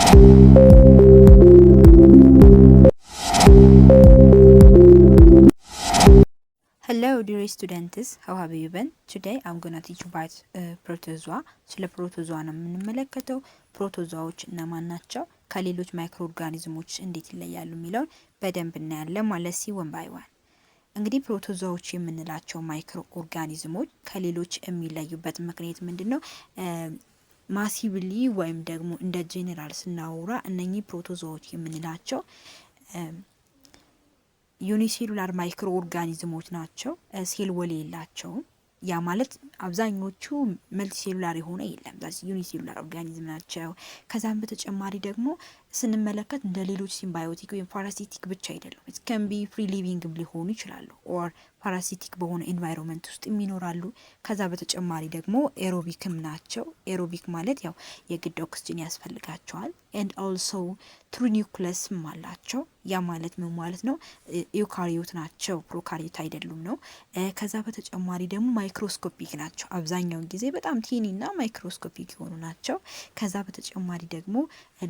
Hello dear students, how have you been? Today I'm gonna teach you about protozoa. ስለ ፕሮቶዞዋ ነው የምንመለከተው። ፕሮቶዞዎች እነማን ናቸው? ከሌሎች ማይክሮ ኦርጋኒዝሞች እንዴት ይለያሉ የሚለውን በደንብ እናያለን ማለት ሲሆን ባይዋን እንግዲህ ፕሮቶዞዎች የምንላቸው ማይክሮ ኦርጋኒዝሞች ከሌሎች የሚለዩበት ምክንያት ምንድነው? ማሲቭሊ ወይም ደግሞ እንደ ጄኔራል ስናወራ እነኚህ ፕሮቶዞዎች የምንላቸው ዩኒሴሉላር ማይክሮ ኦርጋኒዝሞች ናቸው። ሴል ወል የላቸውም። ያ ማለት አብዛኞቹ መልቲሴሉላር የሆነ የለም። ዛስ ዩኒሴሉላር ኦርጋኒዝም ናቸው። ከዛም በተጨማሪ ደግሞ ስንመለከት እንደ ሌሎች ሲምባዮቲክ ወይም ፓራሲቲክ ብቻ አይደሉም። ኢት ካን ቢ ፍሪ ሊቪንግ ሊሆኑ ይችላሉ ኦር ፓራሲቲክ በሆነ ኤንቫይሮንመንት ውስጥ የሚኖራሉ። ከዛ በተጨማሪ ደግሞ ኤሮቢክም ናቸው። ኤሮቢክ ማለት ያው የግድ ኦክስጅን ያስፈልጋቸዋል። ኤንድ ኦልሶ ትሩ ኒውክለስም አላቸው። ያ ማለት ምን ማለት ነው? ዩካሪዮት ናቸው፣ ፕሮካሪዮት አይደሉም ነው። ከዛ በተጨማሪ ደግሞ ማይክሮስኮፒክ ናቸው። አብዛኛውን ጊዜ በጣም ቲኒና ማይክሮስኮፒክ የሆኑ ናቸው። ከዛ በተጨማሪ ደግሞ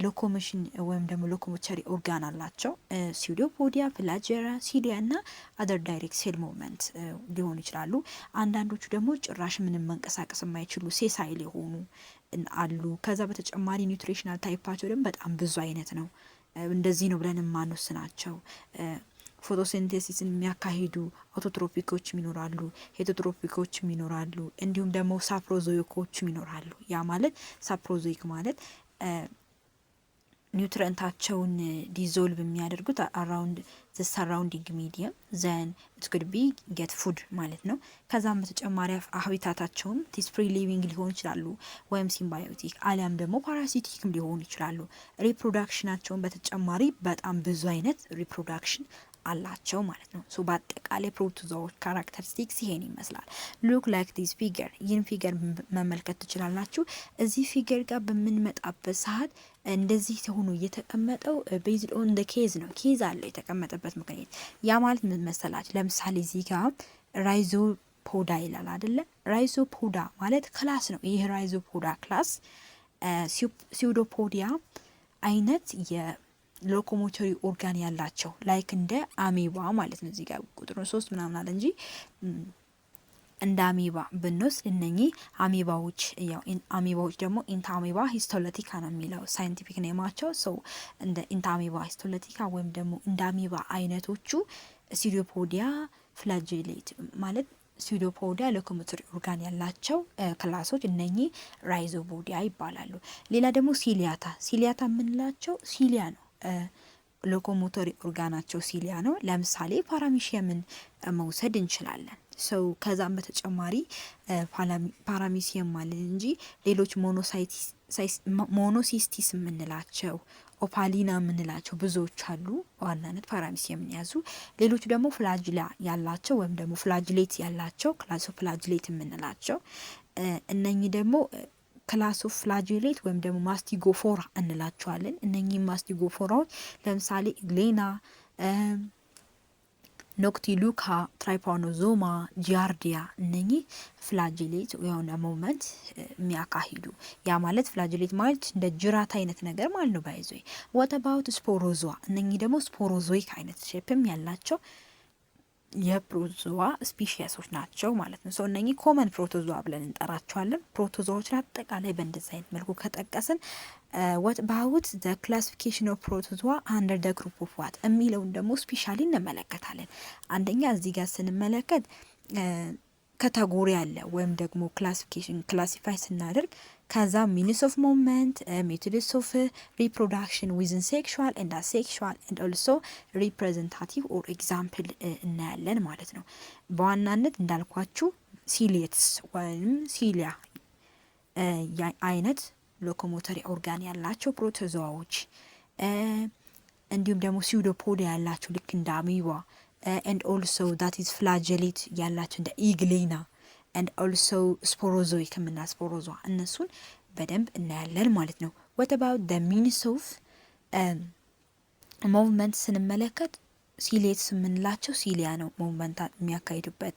ሎኮሞሽን ወይም ደግሞ ሎኮሞተሪ ኦርጋን አላቸው። ሲውዶፖዲያ፣ ፍላጀራ፣ ሲሊያ እና አደር ዳይሬክት ሴል ሙቭመንት ሊሆኑ ይችላሉ። አንዳንዶቹ ደግሞ ጭራሽ ምንም መንቀሳቀስ የማይችሉ ሴሳይል የሆኑ አሉ። ከዛ በተጨማሪ ኒውትሪሽናል ታይፓቸው ደግሞ በጣም ብዙ አይነት ነው። እንደዚህ ነው ብለን የማንወስናቸው ፎቶሲንቴሲስን የሚያካሂዱ አውቶትሮፒኮችም ይኖራሉ፣ ሄቶትሮፒኮችም ይኖራሉ፣ እንዲሁም ደግሞ ሳፕሮዞይኮችም ይኖራሉ። ያ ማለት ሳፕሮዞይክ ማለት ኒውትረንታቸውን ዲዞልቭ የሚያደርጉት አራውንድ ዘ ሰራውንዲንግ ሚዲየም ዘን ኢት ኩድ ቢ ጌት ፉድ ማለት ነው። ከዛም በተጨማሪ ሀቢታታቸውም ቲስ ፍሪ ሊቪንግ ሊሆኑ ይችላሉ ወይም ሲምባዮቲክ አሊያም ደግሞ ፓራሲቲክም ሊሆኑ ይችላሉ። ሪፕሮዳክሽናቸውን በተጨማሪ በጣም ብዙ አይነት ሪፕሮዳክሽን አላቸው ማለት ነው። ሶ በአጠቃላይ ፕሮቶዞዎች ካራክተሪስቲክስ ይሄን ይመስላል። ሉክ ላይክ ዲስ ፊገር፣ ይህን ፊገር መመልከት ትችላላችሁ። እዚህ ፊገር ጋር በምንመጣበት ሰዓት እንደዚህ ሆኖ እየተቀመጠው ቤዝድ ኦን ደ ኬዝ ነው። ኬዝ አለው የተቀመጠበት ምክንያት። ያ ማለት ምን መሰላችሁ? ለምሳሌ እዚህ ጋር ራይዞፖዳ ይላል አይደለ? ራይዞፖዳ ማለት ክላስ ነው። ይህ ራይዞፖዳ ክላስ ሲውዶፖዲያ አይነት ሎኮሞተሪ ኦርጋን ያላቸው ላይክ እንደ አሜባ ማለት ነው። እዚህ ጋር ቁጥሩ 3 ምናምን አለ እንጂ እንደ አሜባ ብንወስድ እነኚህ አሜባዎች ያው አሜባዎች ደግሞ ኢንታ አሜባ ሂስቶሎቲካ ነው የሚለው ሳይንቲፊክ ኔማቸው። ሰው እንደ ኢንታ አሜባ ሂስቶሎቲካ ወይም ደግሞ እንደ አሜባ አይነቶቹ ሲዶፖዲያ ፍላጅሌት ማለት ሲዶፖዲያ ሎኮሞተሪ ኦርጋን ያላቸው ክላሶች እነኚህ ራይዞፖዲያ ይባላሉ። ሌላ ደግሞ ሲሊያታ የምንላቸው ሲሊያ ነው። ሎኮሞተሪ ኦርጋናቸው ሲሊያ ነው። ለምሳሌ ፓራሚሺየምን መውሰድ እንችላለን። ሰው ከዛም በተጨማሪ ፓራሚሲየም ማለት እንጂ ሌሎች ሞኖሲስቲስ የምንላቸው ኦፓሊና የምንላቸው ብዙዎች አሉ። በዋናነት ፓራሚሲየምን ያዙ። ሌሎቹ ደግሞ ፍላጅላ ያላቸው ወይም ደግሞ ፍላጅሌት ያላቸው ክላስ ኦፍ ፍላጅሌት የምንላቸው እነኚህ ደግሞ ክላስ ኦፍ ፍላጅሌት ወይም ደግሞ ማስቲጎፎራ እንላቸዋለን። እነኚህ ማስቲጎፎራዎች ለምሳሌ ግሌና፣ ኖክቲሉካ፣ ትራይፓኖዞማ፣ ጂያርዲያ እነኚህ ፍላጅሌት የሆነ ሞመንት የሚያካሂዱ ያ ማለት ፍላጅሌት ማለት እንደ ጅራት አይነት ነገር ማለት ነው። ባይዞ what about ስፖሮዞዋ? እነኚህ ደግሞ ስፖሮዞይክ አይነት ሼፕም ያላቸው የፕሮቶዞዋ ስፒሺሶች ናቸው ማለት ነው። እነኚህ ኮመን ፕሮቶዞዋ ብለን እንጠራቸዋለን። ፕሮቶዞዎችን አጠቃላይ በእንደዚህ አይነት መልኩ ከጠቀስን what about the classification of protozoa under the group of what የሚለውን ደግሞ ስፔሻሊ እንመለከታለን። አንደኛ እዚህ ጋር ስንመለከት ካቴጎሪ አለ ወይም ደግሞ ክላሲፊኬሽን ክላሲፋይ ስናደርግ ከዛ ሚንስ ኦፍ ሞቭመንት ሜቶድስ ኦፍ ሪፕሮዳክሽን ዊዝን ሴክሹዋል ኤንድ አሴክሹዋል ኤንድ ኦልሶ ሪፕሬዘንታቲቭ ኦር ኤግዛምፕል እናያለን ማለት ነው። በዋናነት እንዳልኳችሁ ሲሊየትስ ወይም ሲሊያ አይነት ሎኮሞተሪ ኦርጋን ያላቸው ፕሮቶዞዎች እንዲሁም ደግሞ ሲውዶፖዲያ ያላቸው ልክ እንደ አሜባ and also that is flagellate ያላቸው እንደ ኢግሌና and also sporozoic እና ስፖሮዞዋ እነሱን በደንብ እናያለን ማለት ነው። what about the means of movement ስንመለከት ሲሌትስ የምንላቸው ሲሊያ ነው ሙቭመንት የሚያካሂዱበት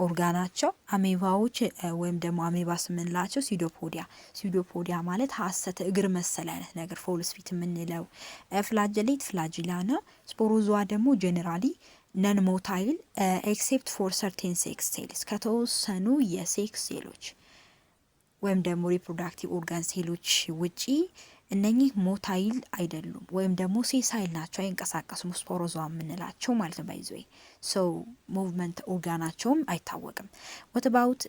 ኦርጋናቸው። አሜባዎች ወይም ደግሞ አሜባስ የምንላቸው ሲዶፖዲያ ማለት ሀሰተ እግር መሰል አይነት ነገር ፎልስ ፊት የምንለው። ፍላጀሌት ፍላጂላ ነው። ስፖሮዞዋ ደግሞ ጄኔራሊ ነን ሞታይል ኤክሴፕት ፎር ሰርቴን ሴክስ ሴልስ ከተወሰኑ የሴክስ ሴሎች ወይም ደግሞ ሪፕሮዳክቲቭ ኦርጋን ሴሎች ውጪ እነኚህ ሞታይል አይደሉም ወይም ደግሞ ሴሳይል ናቸው፣ አይንቀሳቀሱም። ስፖሮዞ የምንላቸው ማለት ነው። ባይዘይ ሶ ሙቭመንት ኦርጋናቸውም አይታወቅም። ወት አባውት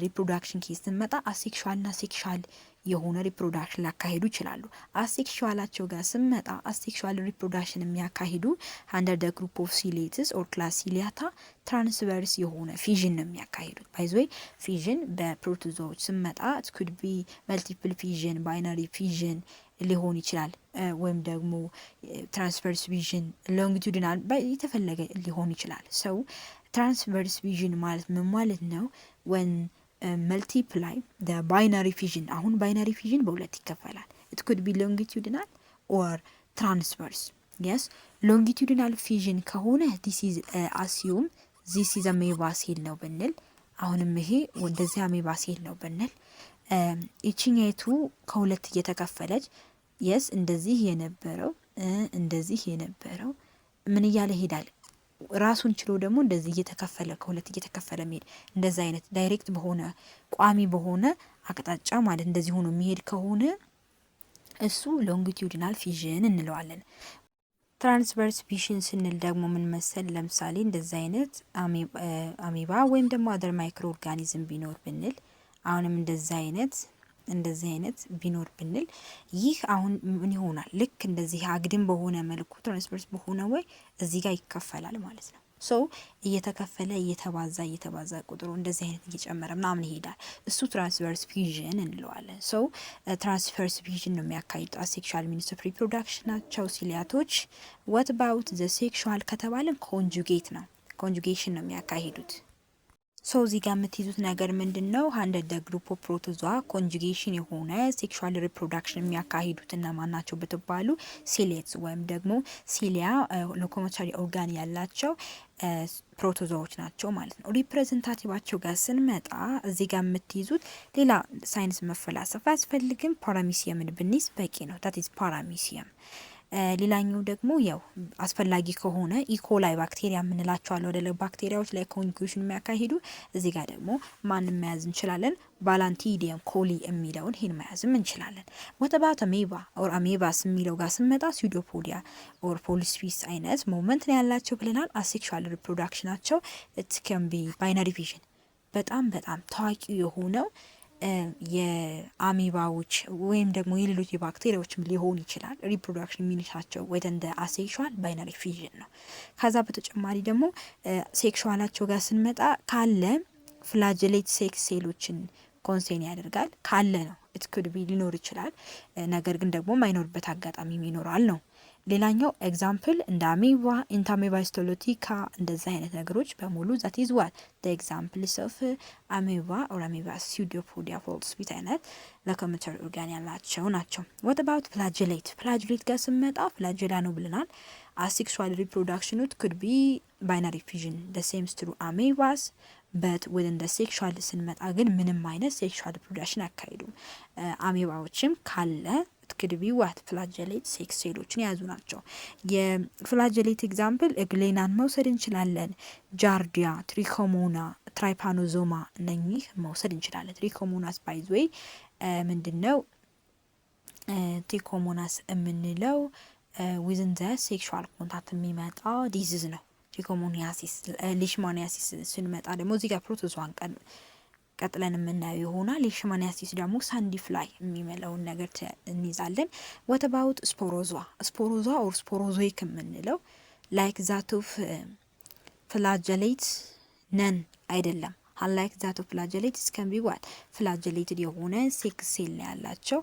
ሪፕሮዳክሽን ኬስ ስንመጣ አሴክሹዋል ና ሴክሹዋል የሆነ ሪፕሮዳክሽን ሊያካሂዱ ይችላሉ። አሴክሹዋላቸው ጋር ስንመጣ አሴክሹዋል ሪፕሮዳክሽን የሚያካሂዱ አንደር ደ ግሩፕ ኦፍ ሲሌትስ ኦር ክላስ ሲሊያታ ትራንስቨርስ የሆነ ፊዥን ነው የሚያካሂዱት። ባይዘይ ፊዥን በፕሮቶዞዎች ስንመጣ ኩድ ቢ መልቲፕል ፊዥን፣ ባይናሪ ፊዥን ሊሆን ይችላል ወይም ደግሞ ትራንስቨርስ ቪዥን ሎንጊቱዲናል የተፈለገ ሊሆን ይችላል። ሰው ትራንስቨርስ ቪዥን ማለት ምን ማለት ነው? ወን መልቲፕላይ ባይናሪ ፊዥን። አሁን ባይናሪ ፊዥን በሁለት ይከፈላል። ኢት ኩድ ቢ ሎንጊቱዲናል ኦር ትራንስቨርስ። የስ ሎንጊቱዲናል ፊዥን ከሆነ ዲስ ኢዝ አሲዩም ዚስ ኢዝ አሜባ ሴል ነው ብንል፣ አሁንም ይሄ እንደዚህ አሜባ ሴል ነው ብንል፣ ይችኛይቱ ከሁለት እየተከፈለች የስ እንደዚህ የነበረው እንደዚህ የነበረው ምን እያለ ይሄዳል? ራሱን ችሎ ደግሞ እንደዚህ እየተከፈለ ከሁለት እየተከፈለ መሄድ፣ እንደዛ አይነት ዳይሬክት በሆነ ቋሚ በሆነ አቅጣጫ ማለት እንደዚህ ሆኖ የሚሄድ ከሆነ እሱ ሎንጊቱዲናል ፊዥን እንለዋለን። ትራንስቨርስ ፊዥን ስንል ደግሞ ምን መሰል፣ ለምሳሌ እንደዛ አይነት አሜባ ወይም ደግሞ አደር ማይክሮ ኦርጋኒዝም ቢኖር ብንል፣ አሁንም እንደዚህ አይነት ቢኖር ብንል፣ ይህ አሁን ምን ይሆናል? ልክ እንደዚህ አግድም በሆነ መልኩ ትራንስቨርስ በሆነ ወይ እዚህ ጋር ይከፈላል ማለት ነው። ሶ እየተባዛ ቁጥሩ እንደዚህ አይነት እየጨመረ ምናምን ይሄዳል። እሱ ትራንስቨርስ ፊዥን እንለዋለን። ሶ ትራንስቨርስ ፊዥን ነው የሚያካሂዱት። አሴክሹዋል ሚንስ ኦፍ ሪፕሮዳክሽን ናቸው ሲሊያቶች። ዋት አባውት ዘ ሴክሹዋል ከተባለን ኮንጁጌሽን ነው የሚያካሂዱት። ሶ እዚህ ጋር የምትይዙት ነገር ምንድን ነው? አንደር ደ ግሩፕ ኦፍ ፕሮቶዟ ኮንጁጌሽን የሆነ ሴክሹዋል ሪፕሮዳክሽን የሚያካሂዱት እነማን ናቸው ብትባሉ ሲሌትስ ወይም ደግሞ ሲሊያ ሎኮሞተሪ ኦርጋን ያላቸው ፕሮቶዞዎች ናቸው ማለት ነው። ሪፕሬዘንታቲቫቸው ጋር ስንመጣ እዚህ ጋር የምትይዙት ሌላ ሳይንስ መፈላሰፍ አያስፈልግም። ፓራሚሲየምን ብንይዝ በቂ ነው። ታት ኢዝ ፓራሚሲየም። ሌላኛው ደግሞ ያው አስፈላጊ ከሆነ ኢኮላይ ባክቴሪያ የምንላቸው አለ ወደ ባክቴሪያዎች ላይ ኮንጁጌሽን የሚያካሂዱ። እዚህ ጋር ደግሞ ማንም መያዝ እንችላለን። ባላንቲዲየም ኮሊ የሚለውን ይሄን መያዝም እንችላለን። ወተባት አሜባ ኦር አሜባስ የሚለው ጋር ስንመጣ ሲዶፖዲያ ኦር ፖሊስፊስ አይነት ሞመንት ነው ያላቸው ብለናል። አሴክሹዋል ሪፕሮዳክሽናቸው ኢት ካን ቢ ባይናሪ ፊዥን። በጣም ታዋቂ የሆነው የአሜባዎች ወይም ደግሞ የሌሎች የባክቴሪያዎችም ሊሆን ይችላል። ሪፕሮዳክሽን የሚነሳቸው ወደ እንደ አሴክሹዋል ባይናሪ ፊዥን ነው። ከዛ በተጨማሪ ደግሞ ሴክሹዋላቸው ጋር ስንመጣ ካለ ፍላጀሌት ሴክስ ሴሎችን ኮንሴን ያደርጋል። ካለ ነው ኢት ኩድ ቢ ሊኖር ይችላል። ነገር ግን ደግሞ ማይኖርበት አጋጣሚ ይኖራል ነው። ሌላኛው ኤግዛምፕል እንደ አሜባ ኢንታሜባ ሂስቶሎቲካ እንደዛ አይነት ነገሮች በሙሉ ዛት ኢዝ ዋት ዘ ኤግዛምፕልስ ኦፍ አሜባ ኦር አሜባ ሲዶፖዲያ ፎልስፒት አይነት ሎኮሞተሪ ኦርጋን ያላቸው ናቸው። ወት አባውት ፍላጅሌት ጋር ስንመጣ ፍላጅላ ነው ብለናል። አሴክሹዋል ሪፕሮዳክሽኑ ኩድ ቢ ባይናሪ ፊዥን ዘ ሴምስ ትሩ አሜባስ በት ወደን ደ ሴክሹዋል ስንመጣ ግን ምንም አይነት ሴክሹዋል ሪፕሮዳክሽን አካሂዱም። አሜባዎችም ካለ ትክድቢ ዋት ፍላጀሌት ሴክስ ሴሎችን የያዙ ናቸው። የፍላጀሌት ኤግዛምፕል ግሌናን መውሰድ እንችላለን። ጃርዲያ፣ ትሪኮሞና፣ ትራይፓኖዞማ እነኚህ መውሰድ እንችላለን። ትሪኮሞናስ ባይዝዌይ ምንድነው? ትሪኮሞናስ የምንለው ዊዝን ዘ ሴክሹዋል ኮንታክት የሚመጣ ዲዚዝ ነው። ትሪኮሞኒያሲስ፣ ሊሽማኒያሲስ ስንመጣ ደግሞ እዚህ ጋር ፕሮቶዟን ቀጥለን የምናየው ይሆናል። ሊሽማኒያሲስ ደግሞ ሳንዲ ፍላይ የሚመለውን ነገር እንይዛለን። ወት አባውት ስፖሮዟ ኦር ስፖሮዞይክ የምንለው ላይክ ዛት ኦፍ ፍላጀሌት ነን አይደለም። ላይክ ዛት ኦፍ ፍላጀሌት እስከን ቢ ዋት ፍላጀሌትድ የሆነ ሴክስ ሴል ነው ያላቸው።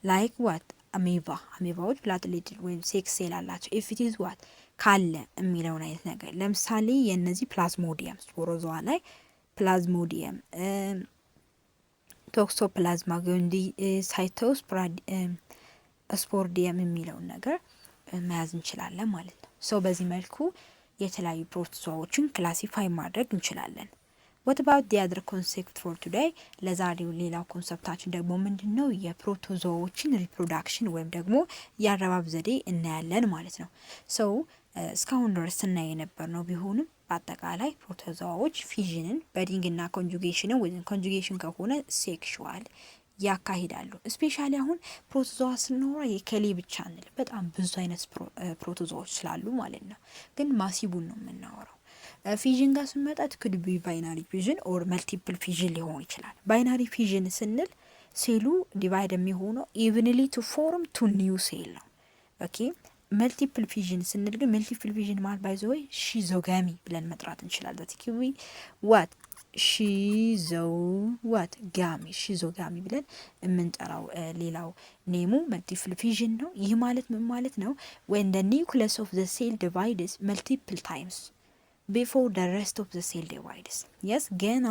ላይክ ዋት አሜባዎች ፍላጀሌትድ ወይም ሴክስ ሴል አላቸው። ኢፍ ኢት ኢዝ ዋት ካለ የሚለውን አይነት ነገር ለምሳሌ የእነዚህ ፕላዝሞዲየም ስፖሮዟ ላይ ፕላዝሞዲየም፣ ቶክሶፕላዝማ ጎንዲ፣ ሳይቶስፖርዲየም የሚለውን ነገር መያዝ እንችላለን ማለት ነው። ሶ በዚህ መልኩ የተለያዩ ፕሮቶዞዎችን ክላሲፋይ ማድረግ እንችላለን። what about the other concept for today? ለዛሬው ሌላው ኮንሰፕታችን ደግሞ ምንድን ነው? የፕሮቶዞዎችን ሪፕሮዳክሽን ወይም ደግሞ የአረባብ ዘዴ እናያለን ማለት ነው። ሶ እስካሁን ድረስ ስናይ የነበር ነው ቢሆንም በአጠቃላይ ፕሮቶዞዎች ፊዥንን በዲንግና ኮንጁጌሽንን ወይም ኮንጁጌሽን ከሆነ ሴክሹዋል ያካሂዳሉ። ስፔሻሊ አሁን ፕሮቶዞዋ ስናወራ የከሌ ብቻ እንል በጣም ብዙ አይነት ፕሮቶዞዎች ስላሉ ማለት ነው። ግን ማሲቡን ነው የምናወራው። ፊዥን ጋር ስንመጣ ኩድ ቢ ባይናሪ ፊዥን ኦር መልቲፕል ፊዥን ሊሆን ይችላል። ባይናሪ ፊዥን ስንል ሴሉ ዲቫይድ የሚሆነው ኢቭንሊ ቱ ፎርም ቱ ኒው ሴል ነው። ኦኬ መልቲፕል ፊዥን ስንል ግን መልቲፕል ፊዥን ማለት ባይ ዘ ወይ ሺዞጋሚ ብለን መጥራት እንችላለን። ቲኪዊ ዋት ሺዞጋሚ ብለን የምንጠራው ሌላው ኔሙ መልቲፕል ፊዥን ነው። ይህ ማለት ምን ማለት ነው? when the nucleus of the cell divides multiple times before the rest of the cell divides yes ገና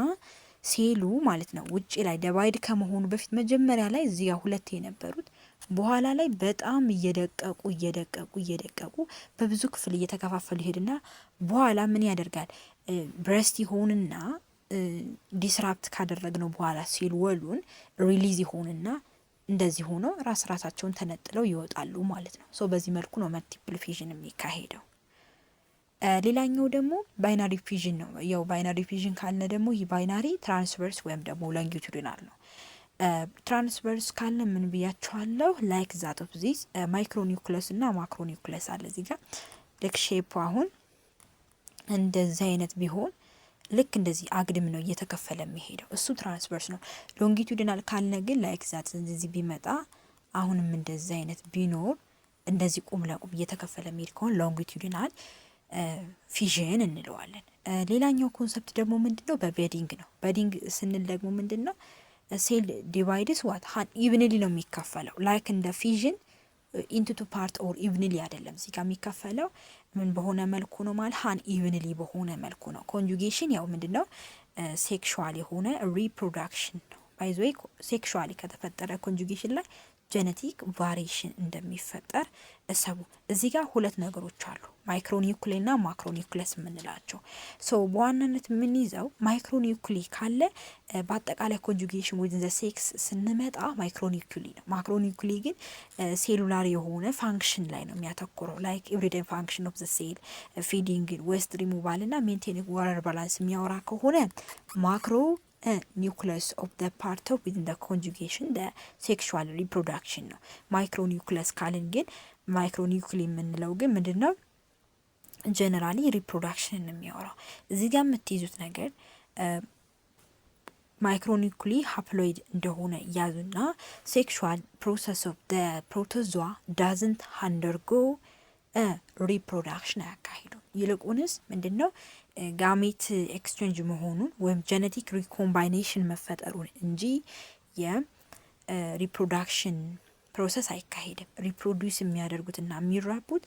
ሴሉ ማለት ነው ውጪ ላይ ዲቫይድ ከመሆኑ በፊት መጀመሪያ ላይ እዚያ ሁለት የነበሩት በኋላ ላይ በጣም እየደቀቁ በብዙ ክፍል እየተከፋፈሉ ይሄድና በኋላ ምን ያደርጋል? ብሬስት ይሆንና ዲስራፕት ካደረግነው በኋላ ሴል ወሉን ሪሊዝ ይሆንና እንደዚህ ሆኖ ራሳቸውን ተነጥለው ይወጣሉ ማለት ነው። ሶ በዚህ መልኩ ነው መልቲፕል ፊዥን የሚካሄደው። ሌላኛው ደግሞ ባይናሪ ፊዥን ነው። ያው ባይናሪ ፊዥን ካልነ ደግሞ ይህ ባይናሪ ትራንስቨርስ ወይም ደግሞ ሎንጊቱዲናል ነው። ትራንስቨርስ ካልነ ምን ብያቸዋለሁ? ላይክ ዛት ኦፍ ዚስ ማይክሮኒውክለስ እና ማክሮኒውክለስ አለ እዚህ ጋር ልክ ሼፕ አሁን እንደዚህ አይነት ቢሆን ልክ እንደዚህ አግድም ነው እየተከፈለ የሚሄደው እሱ ትራንስቨርስ ነው። ሎንጊቱዲናል ካልነ ግን ላይክ ዛት እንደዚህ ቢመጣ አሁንም እንደዚህ አይነት ቢኖር እንደዚህ ቁም ለቁም እየተከፈለ የሚሄድ ከሆነ ሎንጊቱዲናል ፊዥን እንለዋለን። ሌላኛው ኮንሰፕት ደግሞ ምንድነው? በቤዲንግ ነው። ቤዲንግ ስንል ደግሞ ምንድነው? ሴል ዲቫይድስ ዋት ሃን ኢቭንሊ ነው የሚከፈለው ላይክ እንደ ፊዥን ኢንቱ ቱ ፓርት ኦር ኢቭንሊ አይደለም። እዚህ ጋር የሚከፈለው ምን በሆነ መልኩ ነው ማለት ሃን ኢቭንሊ በሆነ መልኩ ነው። ኮንጁጌሽን ያው ምንድነው? ሴክሹዋል የሆነ ሪፕሮዳክሽን ነው። ባይ ዘ ወይ ሴክሹዋሊ ከተፈጠረ ኮንጁጌሽን ላይ ጄኔቲክ ቫሪዬሽን እንደሚፈጠር እሰቡ። እዚህ ጋር ሁለት ነገሮች አሉ፣ ማይክሮኒውክሌ እና ማክሮኒውክለስ የምንላቸው። ሶ በዋናነት የምንይዘው ማይክሮኒውክሌ ካለ በአጠቃላይ ኮንጁጌሽን ዊዝን ዘ ሴክስ ስንመጣ ማይክሮኒውክሌ ነው። ማክሮኒውክሌ ግን ሴሉላር የሆነ ፋንክሽን ላይ ነው የሚያተኩረው ላይክ ኤቭሪዴይ ፋንክሽን ኦፍ ዘ ሴል ፊዲንግ፣ ዌስት ሪሙቫል እና ሜንቴኒንግ ዋተር ባላንስ የሚያወራ ከሆነ ማክሮ ኒውክለስ ኦፍ the part of within the conjugation the sexual reproduction ነው። ማይክሮ ኒውክለስ ካልን ግን ማይክሮ ኒውክሊ የምንለው ግን ምንድነው? ጀነራሊ ሪፕሮዳክሽን የሚያወራው። እዚህ ጋር የምትይዙት ነገር ማይክሮ ኒውክሊ ሃፕሎይድ እንደሆነ ያዙና ሴክሹዋል ፕሮሰስ ኦፍ the protozoa doesn't undergo ሪፕሮዳክሽን አያካሂዱም። ይልቁንስ ምንድነው ጋሜት ኤክስቼንጅ መሆኑን ወይም ጄኔቲክ ሪኮምባይኔሽን መፈጠሩን እንጂ የሪፕሮዳክሽን ፕሮሰስ አይካሄድም። ሪፕሮዲውስ የሚያደርጉትና የሚራቡት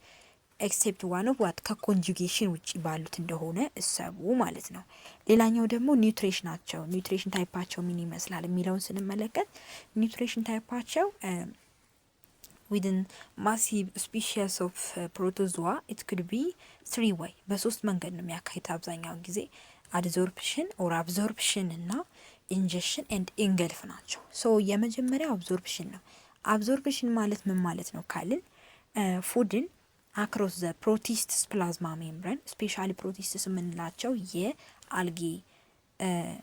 ኤክሴፕት ዋን ኦፍ ዋት ከኮንጁጌሽን ውጪ ባሉት እንደሆነ እሰቡ ማለት ነው። ሌላኛው ደግሞ ኒውትሬሽን ናቸው። ኒውትሬሽን ታይፓቸው ምን ይመስላል የሚለውን ስንመለከት ኒውትሬሽን ታይፓቸው within massive species of protozoa it could be three way በሶስት መንገድ ነው የሚያካሂድ አብዛኛው ጊዜ adsorption or absorption እና ingestion and engulf ናቸው። ሶ የመጀመሪያው absorption ነው። absorption ማለት ምን ማለት ነው ካልን ፉድን across the protistes plasma membrane ስፔሻሊ protistes የምንላቸው የአልጌ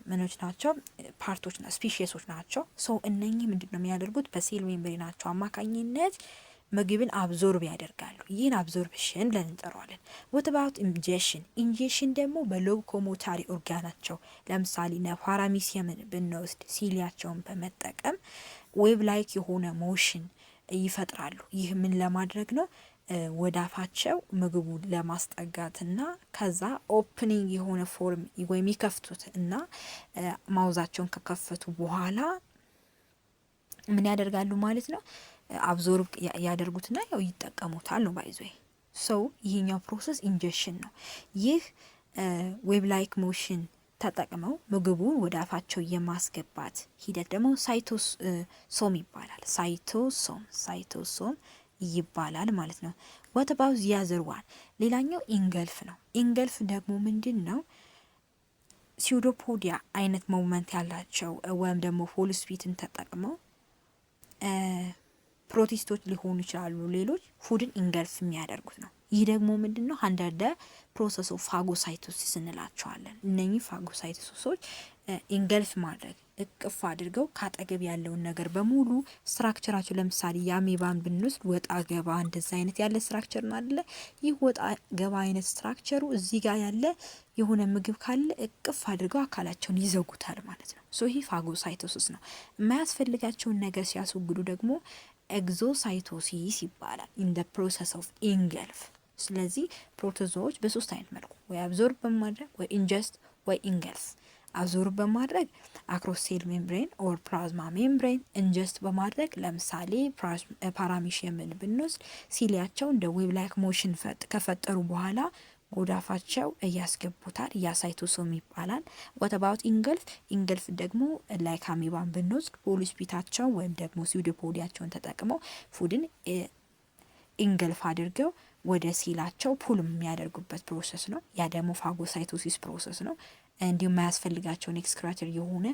ምኖች ናቸው ፓርቶች ና ስፒሺሶች ናቸው። ሶ እነኚህ ምንድነው የሚያደርጉት? በሴል ሜምብሬናቸው አማካኝነት ምግብን አብዞርብ ያደርጋሉ። ይህን አብዞርፕሽን ብለን እንጠራዋለን። what about ingestion? ingestion ደግሞ በሎኮሞታሪ ኦርጋናቸው ለምሳሌ ፓራሚሲየምን ብንወስድ ሲሊያቸውን በመጠቀም ዌቭ ላይክ የሆነ ሞሽን ይፈጥራሉ። ይህ ምን ለማድረግ ነው? ወዳፋቸው ምግቡን ለማስጠጋትና ከዛ ኦፕኒንግ የሆነ ፎርም ወይም ይከፍቱት እና ማውዛቸውን ከከፈቱ በኋላ ምን ያደርጋሉ ማለት ነው? አብዞርብ ያደርጉትና ያው ይጠቀሙታል ነው ባይዞ። ሶ ይሄኛው ፕሮሰስ ኢንጀክሽን ነው። ይህ ዌብ ላይክ ሞሽን ተጠቅመው ምግቡን ወደ አፋቸው የማስገባት ሂደት ደግሞ ሳይቶሶም ይባላል። ሳይቶሶም ይባላል ማለት ነው። what about the other one? ሌላኛው ኢንገልፍ ነው። ኢንገልፍ ደግሞ ምንድን ነው? ሲውዶፖዲያ አይነት ሞመንት ያላቸው ወይም ደግሞ ፎልስፒትን ተጠቅመው ፕሮቲስቶች ሊሆኑ ይችላሉ ሌሎች ፉድን ኢንገልፍ የሚያደርጉት ነው። ይህ ደግሞ ምንድን ነው? አንደር ደ ፕሮሰስ ኦፍ ፋጎሳይቶሲስ እንላቸዋለን። እነኚህ ፋጎሳይቶሲሶች ኢንገልፍ ማድረግ እቅፍ አድርገው ካጠገብ ያለውን ነገር በሙሉ ስትራክቸራቸው፣ ለምሳሌ የአሜባን ብንወስድ ወጣ ገባ እንደዛ አይነት ያለ ስትራክቸር ነው አይደለ? ይህ ወጣ ገባ አይነት ስትራክቸሩ እዚህ ጋር ያለ የሆነ ምግብ ካለ እቅፍ አድርገው አካላቸውን ይዘጉታል ማለት ነው። ሶ ይህ ፋጎሳይቶሲስ ነው። የማያስፈልጋቸውን ነገር ሲያስወግዱ ደግሞ ኤግዞሳይቶሲስ ይባላል። ኢን ደ ፕሮሰስ ኦፍ ኢንገልፍ። ስለዚህ ፕሮቶዞዎች በሶስት አይነት መልኩ ወይ አብዞርብ በማድረግ ወይ ኢንጀስት ወይ ኢንገልፍ። አብዞርብ በማድረግ አክሮስ ሴል ሜምብሬን ኦር ፕላዝማ ሜምብሬን፣ ኢንጀስት በማድረግ ለምሳሌ ፓራሚሽየምን ብንወስድ ሲሊያቸው እንደ ዌብ ላይክ ሞሽን ከፈጠሩ በኋላ ጎዳፋቸው እያስገቡታል። ያሳይቶሶም ይባላል። what about ኢንገልፍ? ኢንገልፍ ደግሞ ላይክ አሜባን ብንወስድ ፖሊስፒታቸው ወይም ደግሞ ሲውዶፖዲያቸውን ተጠቅመው ፉድን ኢንገልፍ አድርገው ወደ ሲላቸው ፑል የሚያደርጉበት ፕሮሰስ ነው። ያ ደግሞ ፋጎሳይቶሲስ ፕሮሰስ ነው። እንዲሁም የማያስፈልጋቸውን ኤክስክራተር የሆነ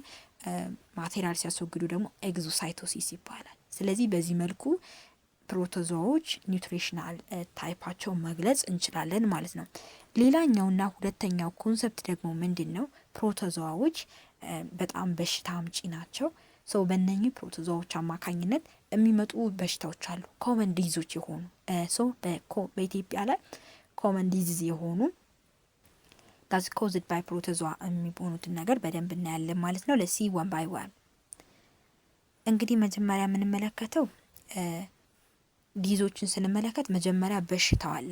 ማቴሪያል ሲያስወግዱ ደግሞ ኤግዞሳይቶሲስ ይባላል። ስለዚህ በዚህ መልኩ ፕሮቶዞዎች ኒውትሪሽናል ታይፓቸው መግለጽ እንችላለን ማለት ነው። ሌላኛውና ሁለተኛው ኮንሰፕት ደግሞ ምንድን ነው? ፕሮቶዞዎች በጣም በሽታ አምጪ ናቸው። ሰው በእነኚህ ፕሮቶዞዎች አማካኝነት የሚመጡ በሽታዎች አሉ፣ ኮመን ዲዞች የሆኑ ሰው በኢትዮጵያ ላይ ኮመን ዲዚዝ የሆኑ ዳዝ ኮዝድ ባይ ፕሮቶዞ የሚሆኑትን ነገር በደንብ እናያለን ማለት ነው። ለሲ ዋን ባይ ዋን እንግዲህ መጀመሪያ የምንመለከተው ዲዞችን ስንመለከት መጀመሪያ በሽታው አለ።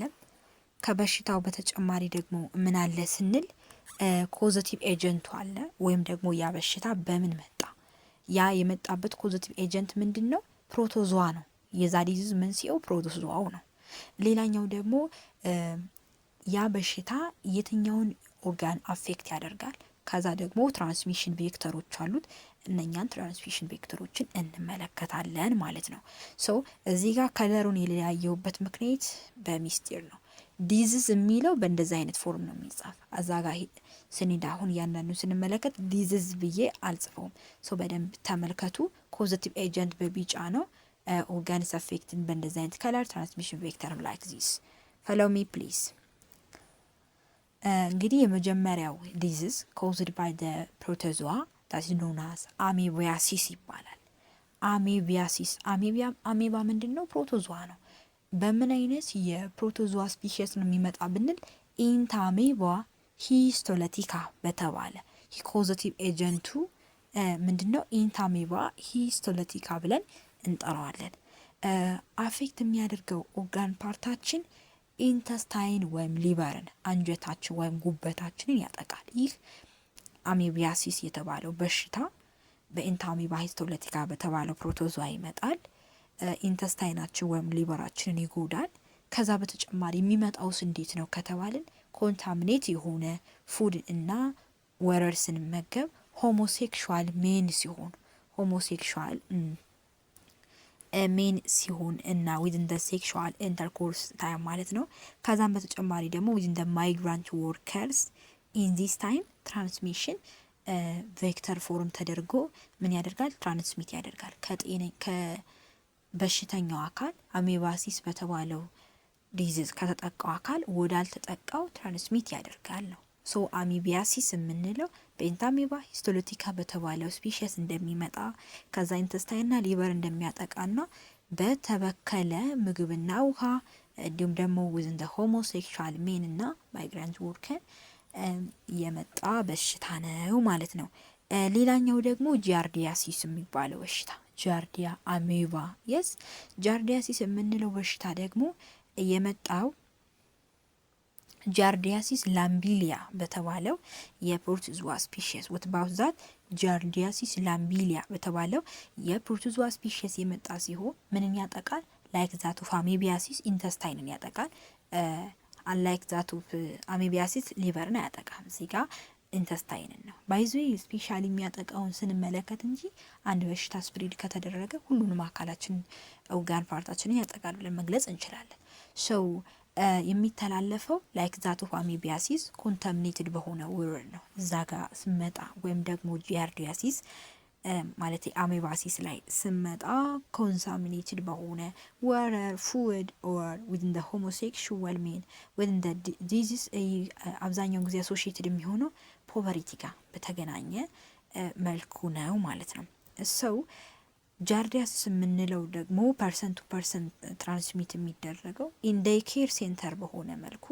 ከበሽታው በተጨማሪ ደግሞ ምን አለ ስንል ኮዘቲቭ ኤጀንቱ አለ፣ ወይም ደግሞ ያ በሽታ በምን መጣ። ያ የመጣበት ኮዘቲቭ ኤጀንት ምንድን ነው? ፕሮቶዞዋ ነው። የዛ ዲዚዝ መንስኤው ፕሮቶዞዋው ነው። ሌላኛው ደግሞ ያ በሽታ የትኛውን ኦርጋን አፌክት ያደርጋል። ከዛ ደግሞ ትራንስሚሽን ቬክተሮች አሉት። እነኛን ትራንስሚሽን ቬክተሮችን እንመለከታለን ማለት ነው። ሶ እዚህ ጋር ከለሩን የለያየውበት ምክንያት በሚስጢር ነው። ዲዚዝ የሚለው በእንደዚህ አይነት ፎርም ነው የሚጻፍ። አዛ ጋር ስንሄድ አሁን እያንዳንዱ ስንመለከት ዲዚዝ ብዬ አልጽፈውም። ሶ በደንብ ተመልከቱ። ኮዘቲቭ ኤጀንት በቢጫ ነው። ኦርጋንስ አፌክትን በእንደዚህ አይነት ከለር፣ ትራንስሚሽን ቬክተር ላይክ ዚስ። ፎሎው ሚ ፕሊዝ። እንግዲህ የመጀመሪያው ዲዚዝ ኮዝድ ባይ ደ ፕሮቶዞዋ ዳት ኢዝ ኖን አስ አሜቢያሲስ ይባላል። አሜቢያሲስ አሜባ ምንድን ነው? ፕሮቶዞዋ ነው። በምን አይነት የፕሮቶዞዋ ስፒሺስ ነው የሚመጣ ብንል ኢንታሜባ ሂስቶለቲካ በተባለ ኮዘቲቭ ኤጀንቱ ምንድነው? ኢንታሜባ ሂስቶለቲካ ብለን እንጠራዋለን። አፌክት የሚያደርገው ኦርጋን ፓርታችን ኢንተስታይን ወይም ሊቨርን፣ አንጀታችን ወይም ጉበታችንን ያጠቃል። ይህ አሜቢያሲስ የተባለው በሽታ በኢንታሜባ ሂስቶለቲካ በተባለው ፕሮቶዞዋ ይመጣል። ኢንተስታይናችን ወይም ሊቨራችንን ይጎዳል። ከዛ በተጨማሪ የሚመጣውስ እንዴት ነው ከተባልን ኮንታሚኔት የሆነ ፉድ እና ወረር ስንመገብ ሆሞሴክሹዋል ሜን ሲሆን እና ዊዝን ደ ሴክሹዋል ኢንተርኮርስ ታይም ማለት ነው። ከዛም በተጨማሪ ደግሞ ዊዝን ደ ማይግራንት ወርከርስ ኢን ዚስ ታይም ትራንስሚሽን ቬክተር ፎርም ተደርጎ ምን ያደርጋል? ትራንስሚት ያደርጋል ከበሽተኛው አካል አሜባሲስ በተባለው ዲዚዝ ከተጠቃው አካል ወዳልተጠቃው ትራንስሚት ያደርጋል ነው። ሶ አሜቢያሲስ የምንለው በኢንታሜባ ሂስቶሎቲካ በተባለው ስፒሺስ እንደሚመጣ ከዛ ኢንተስታይንና ሊቨር እንደሚያጠቃና በተበከለ ምግብና ውሃ እንዲሁም ደግሞ ዊዝን ደ ሆሞሴክሹዋል ሜን እና ማይግራንት ወርከር የመጣ በሽታ ነው ማለት ነው። ሌላኛው ደግሞ ጃርዲያሲስ የሚባለው በሽታ ጃርዲያ አሜባ የስ ጃርዲያሲስ የምንለው በሽታ ደግሞ የመጣው ጃርዲያሲስ ላምቢሊያ በተባለው የፕሮቶዞዋ ስፒሺስ ወትባውዛት ጃርዲያሲስ ላምቢሊያ በተባለው የፕሮቶዞዋ ስፒሺስ የመጣ ሲሆን ምንን ያጠቃል? ላይክ ዛት ኦፍ አሜቢያሲስ ኢንተስታይንን ያጠቃል። አንላይክ ዛት ኦፍ አሜቢያሲስ ሊቨርን አያጠቃም። እዚህ ጋር ኢንተስታይንን ነው። ባይዞ ስፔሻሊ የሚያጠቃውን ስንመለከት እንጂ አንድ በሽታ ስፕሪድ ከተደረገ ሁሉንም አካላችን ኦርጋን ፓርታችንን ያጠቃል ብለን መግለጽ እንችላለን። ሰው የሚተላለፈው ላይክ ዛት ኦፍ አሜቢያሲስ ኮንታሚኔትድ በሆነ ውርድ ነው። እዛ ጋር ስመጣ ወይም ደግሞ ጂያርዲያሲስ ማለት አሜባሲስ ላይ ስመጣ ኮንታሚኔትድ በሆነ ወረር ፉድ ኦር ዊዝን ዘ ሆሞሴክሹዋል ሜን ዊዝን ዘ ዲዚዝ አብዛኛውን ጊዜ አሶሺየትድ የሚሆነው ፖቨርቲ ጋር በተገናኘ መልኩ ነው ማለት ነው። ሰው ጃርዲያሲስ የምንለው ደግሞ ፐርሰንት ቱ ፐርሰንት ትራንስሚት የሚደረገው ኢንዴይ ኬር ሴንተር በሆነ መልኩ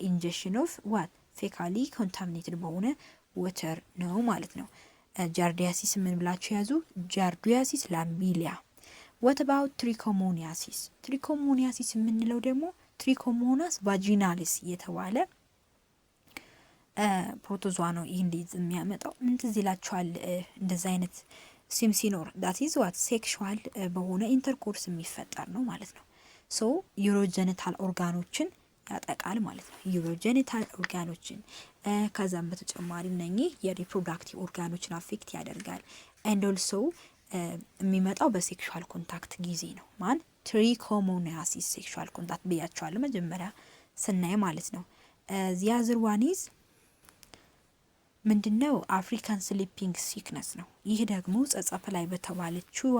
ኢንጀክሽን ኦፍ ዋት ፌካሊ ኮንታሚኔትድ በሆነ ወተር ነው ማለት ነው። ጃርዲያሲስ ምን ብላችሁ ያዙ? ጃርዲያሲስ ላምቢሊያ። ወት አባውት ትሪኮሞኒያሲስ? ትሪኮሞኒያሲስ የምንለው ደግሞ ትሪኮሞናስ ቫጂናሊስ የተባለ ፕሮቶዟ ነው። ይህ እንዴት የሚያመጣው ምን ትዝ ይላችኋል? እንደዚህ አይነት ሲም ሲኖር ዳት ኢዝ ዋት ሴክሹዋል በሆነ ኢንተርኮርስ የሚፈጠር ነው ማለት ነው። ሶ ዩሮጀኒታል ኦርጋኖችን ያጠቃል ማለት ነው። ዩሮጀኒታል ኦርጋኖችን ከዛም በተጨማሪ እነኚህ የሪፕሮዳክቲቭ ኦርጋኖችን አፌክት ያደርጋል። ኤንድ ኦልሶ የሚመጣው በሴክሹዋል ኮንታክት ጊዜ ነው። ማን ትሪኮሞኒያሲስ ሴክሹዋል ኮንታክት ብያቸዋለሁ መጀመሪያ ስናይ ማለት ነው። ዚያዝር ዋኒዝ ምንድነው? አፍሪካን ስሊፒንግ ሲክነስ ነው። ይህ ደግሞ ጸጸፍ ላይ በተባለችዋ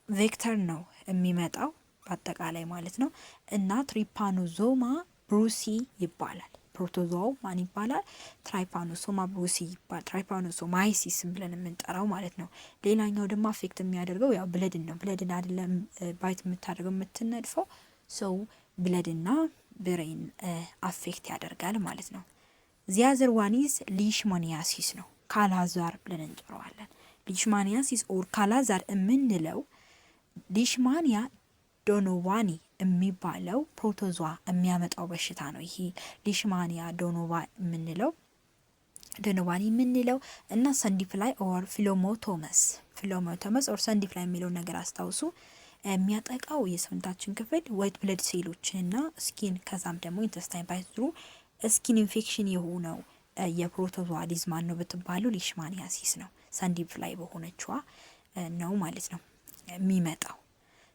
ቬክተር ነው የሚመጣው በአጠቃላይ ማለት ነው። እና ትሪፓኖዞማ ብሩሲ ይባላል። ፕሮቶዞው ማን ይባላል? ትራይፓኖሶማ ብሩሲ ይባላል። ትራይፓኖሶማይሲስ ብለን የምንጠራው ማለት ነው። ሌላኛው ደግሞ አፌክት የሚያደርገው ያው ብለድን ነው። ብለድን አይደለም ባይት የምታደርገው የምትነድፈው ሰው ብለድና ብሬን አፌክት ያደርጋል ማለት ነው። ዚያዘር ዋኒዝ ሊሽማኒያሲስ ነው። ካላዛር ብለን እንጠራዋለን። ሊሽማኒያሲስ ኦር ካላዛር የምንለው ሊሽማኒያ ዶኖቫኒ የሚባለው ፕሮቶዟ የሚያመጣው በሽታ ነው። ይሄ ሊሽማኒያ ዶኖቫኒ የምንለው እና ሰንዲፍላይ ኦር ፊሎሞቶመስ ኦር ሰንዲፍላይ የሚለውን ነገር አስታውሱ። የሚያጠቃው የሰውነታችን ክፍል ዋይት ብለድ ሴሎችንና ስኪን ከዛም ደግሞ ኢንተስታይን ባይዝሩ ስኪን ኢንፌክሽን የሆነው የፕሮቶዟ ዲዝ ማን ነው ብትባሉ ሊሽማኒያሲስ ነው። ሰንዲፍላይ በሆነችዋ ነው ማለት ነው የሚመጣው።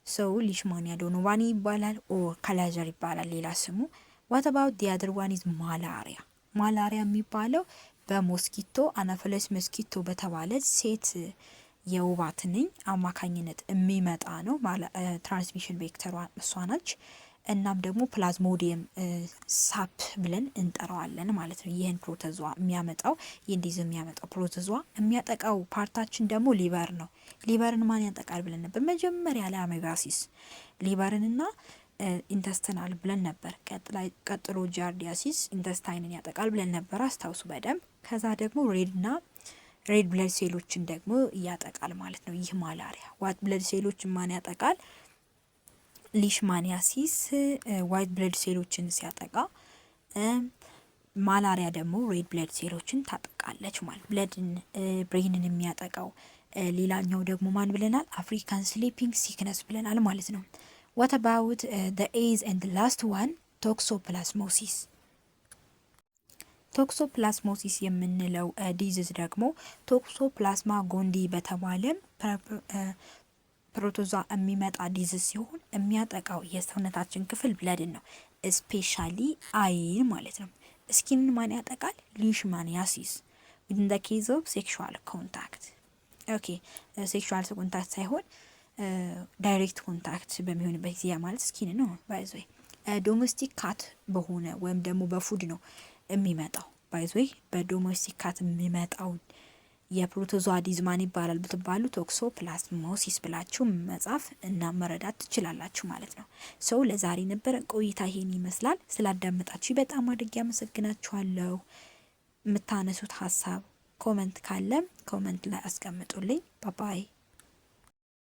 ሰው ሊሽማኒያ ዶኖቫኒ ይባላል ኦር ካላዛር ይባላል ሌላ ስሙ። ዋት አባውት ዲ አዘር ዋን ኢዝ ማላሪያ? ማላሪያ የሚባለው በሞስኪቶ አናፊለስ ሞስኪቶ በተባለች ሴት የወባ ትንኝ አማካኝነት የሚመጣ ነው። ትራንስሚሽን ቬክተሯ እሷ ነች። እናም ደግሞ ፕላዝሞዲየም ሳፕ ብለን እንጠራዋለን ማለት ነው። ይህን ፕሮቶዟ የሚያመጣው የእንዲዝ የሚያመጣው ፕሮቶዟ የሚያጠቃው ፓርታችን ደግሞ ሊቨር ነው። ሊቨርን ማን ያጠቃል ብለን ነበር? መጀመሪያ ላይ አሜባሲስ ሊቨርንና ኢንተስተናል ብለን ነበር። ቀጥሎ ጃርዲያሲስ ኢንተስታይንን ያጠቃል ብለን ነበር፣ አስታውሱ በደንብ። ከዛ ደግሞ ሬድ ብለድ ሴሎችን ደግሞ ያጠቃል ማለት ነው። ይህ ማላሪያ ዋይት ብለድ ሴሎችን ማን ያጠቃል? ሊሽማኒያሲስ ዋይት ብለድ ሴሎችን ሲያጠቃ፣ ማላሪያ ደግሞ ሬድ ብለድ ሴሎችን ታጠቃለች ማለት ብለድን ብሬንን የሚያጠቃው ሌላኛው ደግሞ ማን ብለናል? አፍሪካን ስሊፒንግ ሲክነስ ብለናል ማለት ነው። what about the eighth and the last one ቶክሶፕላስሞሲስ? ቶክሶፕላስሞሲስ የምንለው ዲዚዝ ደግሞ ቶክሶፕላዝማ ጎንዲ በተባለ ፕሮቶዟ የሚመጣ ዲዚዝ ሲሆን የሚያጠቃው የሰውነታችን ክፍል ብለድን ነው፣ ስፔሻሊ አይን ማለት ነው። ስኪንን ማን ያጠቃል? ሊሽማኒያሲስ within the case of sexual contact ኦኬ ሴክሹዋል ኮንታክት ሳይሆን ዳይሬክት ኮንታክት በሚሆንበት ጊዜ ማለት ስኪን ነው። ባይዞይ ዶሜስቲክ ካት በሆነ ወይም ደግሞ በፉድ ነው የሚመጣው። ባይዞይ በዶሜስቲክ ካት የሚመጣው የፕሮቶዟ ዲዝ ማን ይባላል ብትባሉ ቶክሶፕላስሞሲስ ብላችሁ መጻፍ እና መረዳት ትችላላችሁ ማለት ነው። ሰው ለዛሬ ነበረ ቆይታ ይሄን ይመስላል። ስላዳመጣችሁ በጣም አድርጌ አመሰግናችኋለሁ። የምታነሱት ሀሳብ ኮመንት ካለ ኮመንት ላይ አስቀምጡልኝ። ባባይ